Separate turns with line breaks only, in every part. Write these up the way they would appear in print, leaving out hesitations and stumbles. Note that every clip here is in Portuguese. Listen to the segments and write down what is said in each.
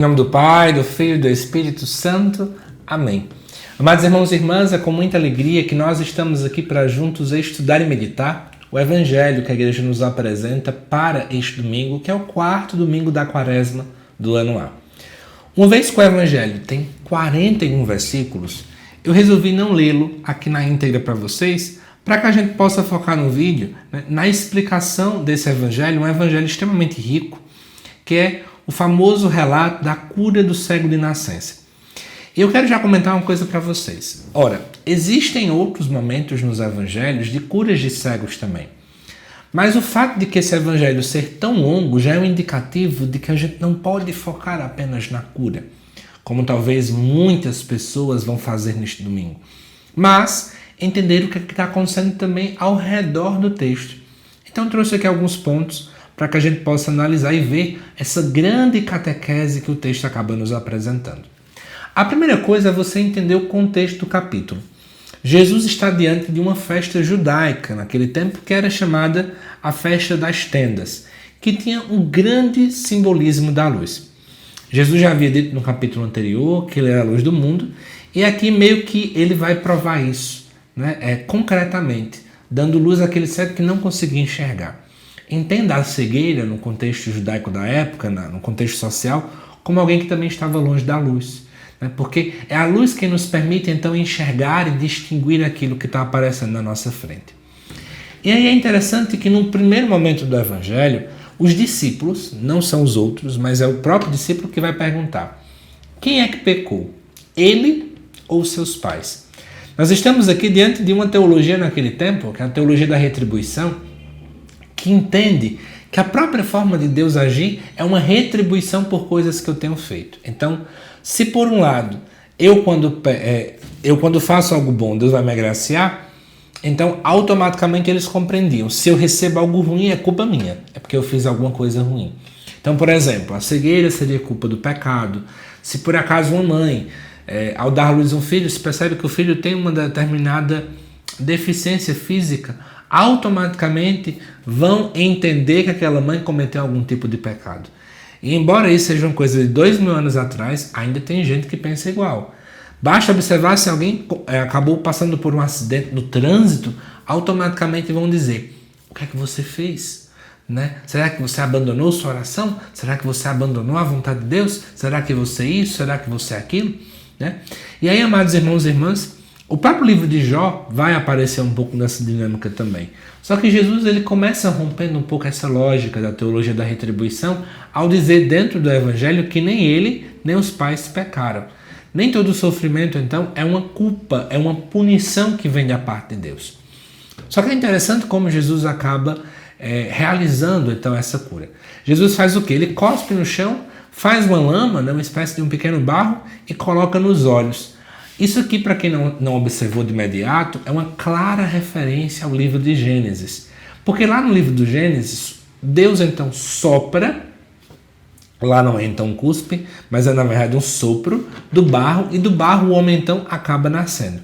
Em nome do Pai, do Filho e do Espírito Santo. Amém. Amados irmãos e irmãs, é com muita alegria que nós estamos aqui para juntos estudar e meditar o Evangelho que a Igreja nos apresenta para este domingo, que é o quarto domingo da Quaresma do ano A. Uma vez que o Evangelho tem 41 versículos, eu resolvi não lê-lo aqui na íntegra para vocês, para que a gente possa focar no vídeo, na explicação desse Evangelho, um Evangelho extremamente rico, que é o famoso relato da cura do cego de nascença. E eu quero já comentar uma coisa para vocês. Ora, existem outros momentos nos evangelhos de curas de cegos também. Mas o fato de que esse evangelho ser tão longo já é um indicativo de que a gente não pode focar apenas na cura, como talvez muitas pessoas vão fazer neste domingo. Mas entender o que está acontecendo também ao redor do texto. Então eu trouxe aqui alguns pontos para que a gente possa analisar e ver essa grande catequese que o texto acaba nos apresentando. A primeira coisa é você entender o contexto do capítulo. Jesus está diante de uma festa judaica, naquele tempo que era chamada a Festa das Tendas, que tinha um grande simbolismo da luz. Jesus já havia dito no capítulo anterior que ele era a luz do mundo, e aqui meio que ele vai provar isso, concretamente, dando luz àquele cego que não conseguia enxergar. Entenda a cegueira, no contexto judaico da época, no contexto social, como alguém que também estava longe da luz. Porque é a luz que nos permite, então, enxergar e distinguir aquilo que está aparecendo na nossa frente. E aí é interessante que, num primeiro momento do Evangelho, os discípulos, não são os outros, mas é o próprio discípulo que vai perguntar: quem é que pecou? Ele ou seus pais? Nós estamos aqui diante de uma teologia naquele tempo, que é a teologia da retribuição, que entende que a própria forma de Deus agir é uma retribuição por coisas que eu tenho feito. Então, se por um lado, eu quando faço algo bom, Deus vai me agraciar, então automaticamente eles compreendiam. Se eu recebo algo ruim, é culpa minha, é porque eu fiz alguma coisa ruim. Então, por exemplo, a cegueira seria culpa do pecado. Se por acaso uma mãe, ao dar à luz um filho, se percebe que o filho tem uma determinada deficiência física, automaticamente vão entender que aquela mãe cometeu algum tipo de pecado. E embora isso seja uma coisa de 2000 anos atrás, ainda tem gente que pensa igual. Basta observar se alguém acabou passando por um acidente no trânsito, automaticamente vão dizer: o que é que você fez? Será que você abandonou sua oração? Será que você abandonou a vontade de Deus? Será que você isso? Será que você aquilo? E aí, amados irmãos e irmãs, o próprio livro de Jó vai aparecer um pouco nessa dinâmica também. Só que Jesus ele começa rompendo um pouco essa lógica da teologia da retribuição ao dizer dentro do Evangelho que nem ele, nem os pais pecaram. Nem todo sofrimento, então, é uma culpa, é uma punição que vem da parte de Deus. Só que é interessante como Jesus acaba realizando, então, essa cura. Jesus faz o quê? Ele cospe no chão, faz uma lama, uma espécie de um pequeno barro, e coloca nos olhos. Isso aqui, para quem não observou de imediato, é uma clara referência ao livro de Gênesis. Porque lá no livro do Gênesis, Deus então sopra, lá não é então um cuspe, mas é na verdade um sopro do barro, e do barro o homem então acaba nascendo.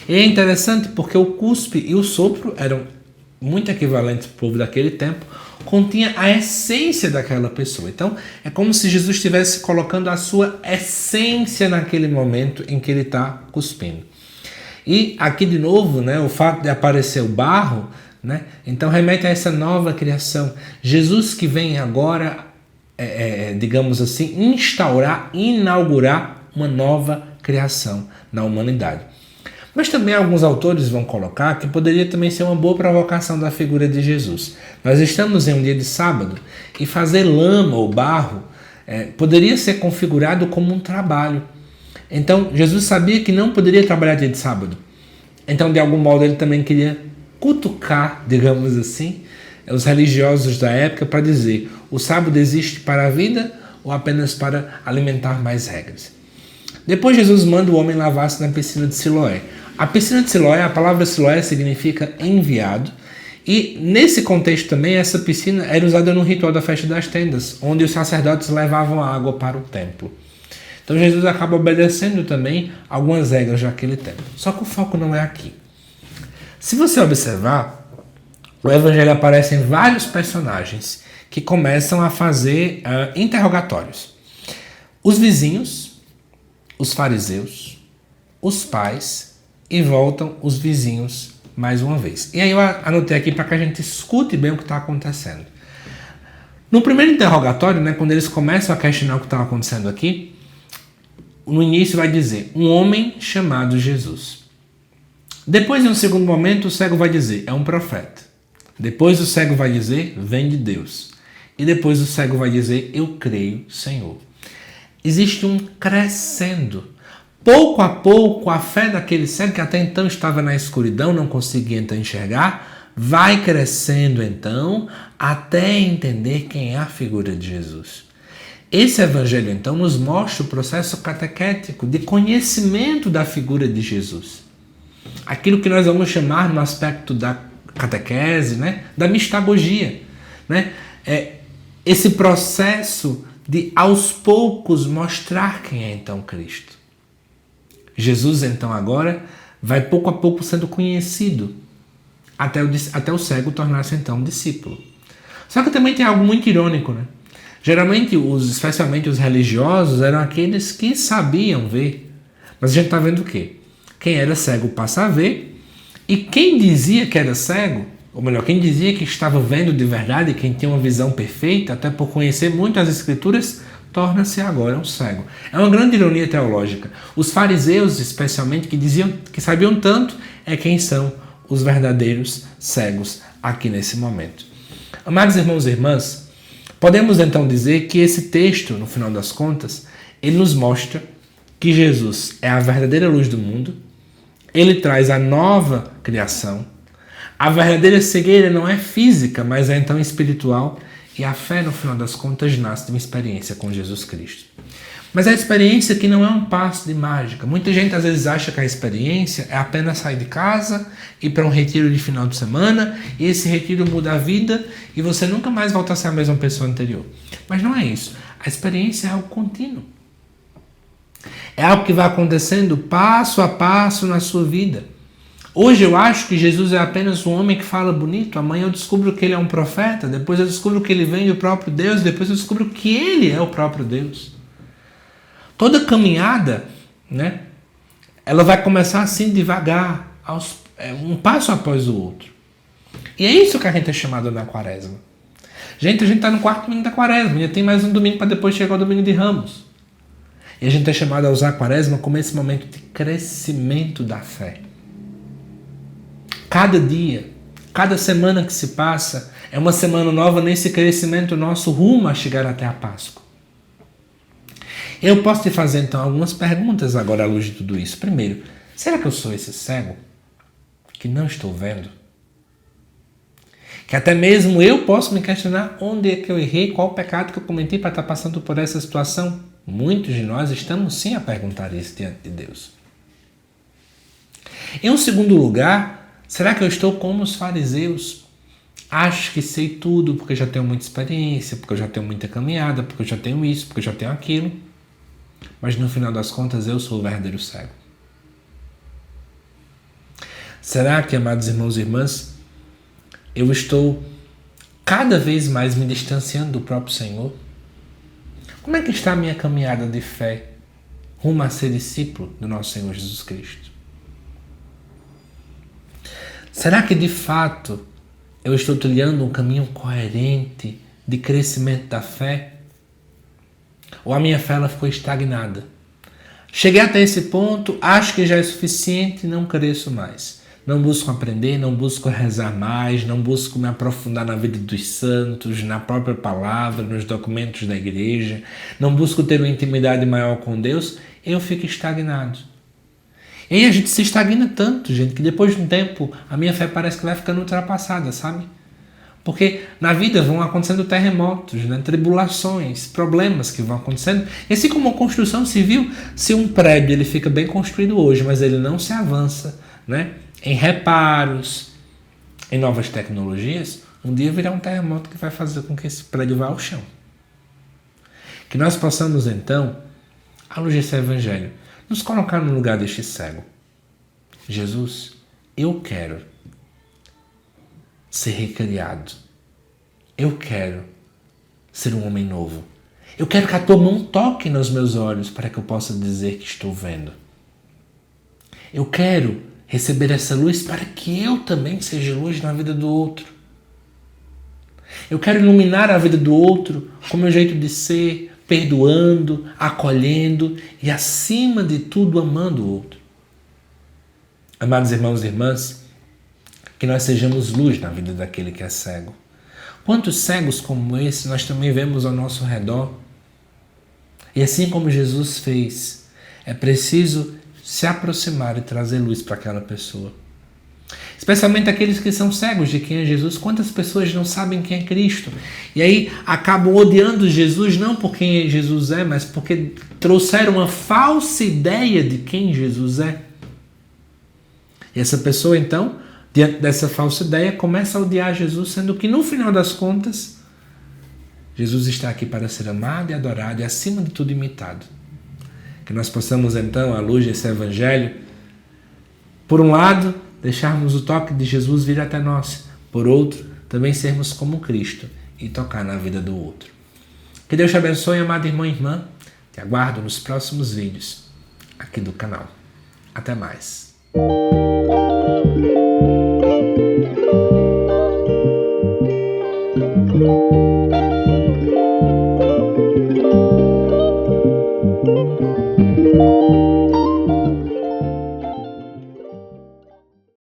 E é interessante porque o cuspe e o sopro eram muito equivalentes para o povo daquele tempo, continha a essência daquela pessoa. Então, é como se Jesus estivesse colocando a sua essência naquele momento em que ele está cuspindo. E aqui de novo, o fato de aparecer o barro, então remete a essa nova criação. Jesus que vem agora, digamos assim, inaugurar uma nova criação na humanidade. Mas também alguns autores vão colocar que poderia também ser uma boa provocação da figura de Jesus. Nós estamos em um dia de sábado e fazer lama ou barro poderia ser configurado como um trabalho. Então Jesus sabia que não poderia trabalhar dia de sábado. Então de algum modo ele também queria cutucar, digamos assim, os religiosos da época para dizer: o sábado existe para a vida ou apenas para alimentar mais regras? Depois Jesus manda o homem lavar-se na piscina de Siloé. A piscina de Siloé, a palavra Siloé significa enviado, e nesse contexto também essa piscina era usada no ritual da Festa das Tendas, onde os sacerdotes levavam a água para o templo. Então Jesus acaba obedecendo também algumas regras daquele tempo. Só que o foco não é aqui. Se você observar, o Evangelho aparece em vários personagens que começam a fazer interrogatórios. os vizinhos, os fariseus, os pais e voltam os vizinhos mais uma vez. E aí eu anotei aqui para que a gente escute bem o que está acontecendo. No primeiro interrogatório, né, quando eles começam a questionar o que estava acontecendo aqui, no início vai dizer, um homem chamado Jesus. Depois, em um segundo momento, o cego vai dizer, é um profeta. Depois o cego vai dizer, vem de Deus. E depois o cego vai dizer, eu creio, Senhor. Existe um crescendo. Pouco a pouco, a fé daquele cego que até então estava na escuridão, não conseguia então enxergar, vai crescendo então, até entender quem é a figura de Jesus. Esse evangelho então nos mostra o processo catequético de conhecimento da figura de Jesus. Aquilo que nós vamos chamar no aspecto da catequese, né, da mistagogia, né, esse processo de aos poucos mostrar quem é então Cristo. Jesus então agora vai pouco a pouco sendo conhecido até o cego tornar-se então um discípulo. Só que também tem algo muito irônico, né? Geralmente, especialmente os religiosos, eram aqueles que sabiam ver. Mas a gente está vendo o quê? Quem era cego passa a ver, e quem dizia que era cego, ou melhor, quem dizia que estava vendo de verdade, quem tinha uma visão perfeita, até por conhecer muito as Escrituras, torna-se agora um cego. É uma grande ironia teológica. Os fariseus, especialmente, que sabiam tanto, é quem são os verdadeiros cegos aqui nesse momento. Amados irmãos e irmãs, podemos então dizer que esse texto, no final das contas, ele nos mostra que Jesus é a verdadeira luz do mundo, ele traz a nova criação, a verdadeira cegueira não é física, mas é então espiritual, e a fé, no final das contas, nasce de uma experiência com Jesus Cristo. Mas a experiência que não é um passo de mágica. Muita gente às vezes acha que a experiência é apenas sair de casa, ir para um retiro de final de semana, e esse retiro muda a vida e você nunca mais volta a ser a mesma pessoa anterior. Mas não é isso. A experiência é algo contínuo. É algo que vai acontecendo passo a passo na sua vida. Hoje eu acho que Jesus é apenas um homem que fala bonito, amanhã eu descubro que ele é um profeta, depois eu descubro que ele vem do próprio Deus, depois eu descubro que ele é o próprio Deus. Toda caminhada, né, ela vai começar assim devagar, um passo após o outro. E é isso que a gente é chamado na quaresma. Gente, a gente está no quarto domingo da quaresma, ainda tem mais um domingo para depois chegar o domingo de Ramos. E a gente é chamado a usar a quaresma como esse momento de crescimento da fé. Cada dia, cada semana que se passa, é uma semana nova nesse crescimento nosso rumo a chegar até a Páscoa. Eu posso te fazer então algumas perguntas agora à luz de tudo isso. Primeiro, será que eu sou esse cego que não estou vendo? Que até mesmo eu posso me questionar onde é que eu errei, qual o pecado que eu cometi para estar passando por essa situação? Muitos de nós estamos sim a perguntar isso diante de Deus. Em um segundo lugar, será que eu estou como os fariseus? Acho que sei tudo porque já tenho muita experiência, porque eu já tenho muita caminhada, porque eu já tenho isso, porque eu já tenho aquilo. Mas no final das contas eu sou o verdadeiro cego. Será que, amados irmãos e irmãs, eu estou cada vez mais me distanciando do próprio Senhor? Como é que está a minha caminhada de fé rumo a ser discípulo do nosso Senhor Jesus Cristo? Será que de fato eu estou trilhando um caminho coerente de crescimento da fé? Ou a minha fé ela ficou estagnada? Cheguei até esse ponto, acho que já é suficiente e não cresço mais. Não busco aprender, não busco rezar mais, não busco me aprofundar na vida dos santos, na própria palavra, nos documentos da igreja, não busco ter uma intimidade maior com Deus, eu fico estagnado. E aí a gente se estagna tanto, gente, que depois de um tempo a minha fé parece que vai ficando ultrapassada, sabe? Porque na vida vão acontecendo terremotos, né? Tribulações, problemas que vão acontecendo. E assim como a construção civil, se um prédio ele fica bem construído hoje, mas ele não se avança, né, em reparos, em novas tecnologias, um dia virá um terremoto que vai fazer com que esse prédio vá ao chão. Que nós possamos então, à luz desse evangelho, nos colocar no lugar deste cego. Jesus, eu quero ser recriado. Eu quero ser um homem novo. Eu quero que a tua mão toque nos meus olhos para que eu possa dizer que estou vendo. Eu quero receber essa luz para que eu também seja luz na vida do outro. Eu quero iluminar a vida do outro com o meu jeito de ser, perdoando, acolhendo e, acima de tudo, amando o outro. Amados irmãos e irmãs, que nós sejamos luz na vida daquele que é cego. Quantos cegos como esse nós também vemos ao nosso redor? E assim como Jesus fez, é preciso se aproximar e trazer luz para aquela pessoa. Especialmente aqueles que são cegos de quem é Jesus. Quantas pessoas não sabem quem é Cristo? E aí acabam odiando Jesus não por quem Jesus é, mas porque trouxeram uma falsa ideia de quem Jesus é. E essa pessoa então, diante dessa falsa ideia, começa a odiar Jesus, sendo que no final das contas, Jesus está aqui para ser amado e adorado e acima de tudo imitado. Que nós possamos então, à luz desse Evangelho, por um lado, deixarmos o toque de Jesus vir até nós. Por outro, também sermos como Cristo e tocar na vida do outro. Que Deus te abençoe, amado irmão e irmã. Te aguardo nos próximos vídeos aqui do canal. Até mais.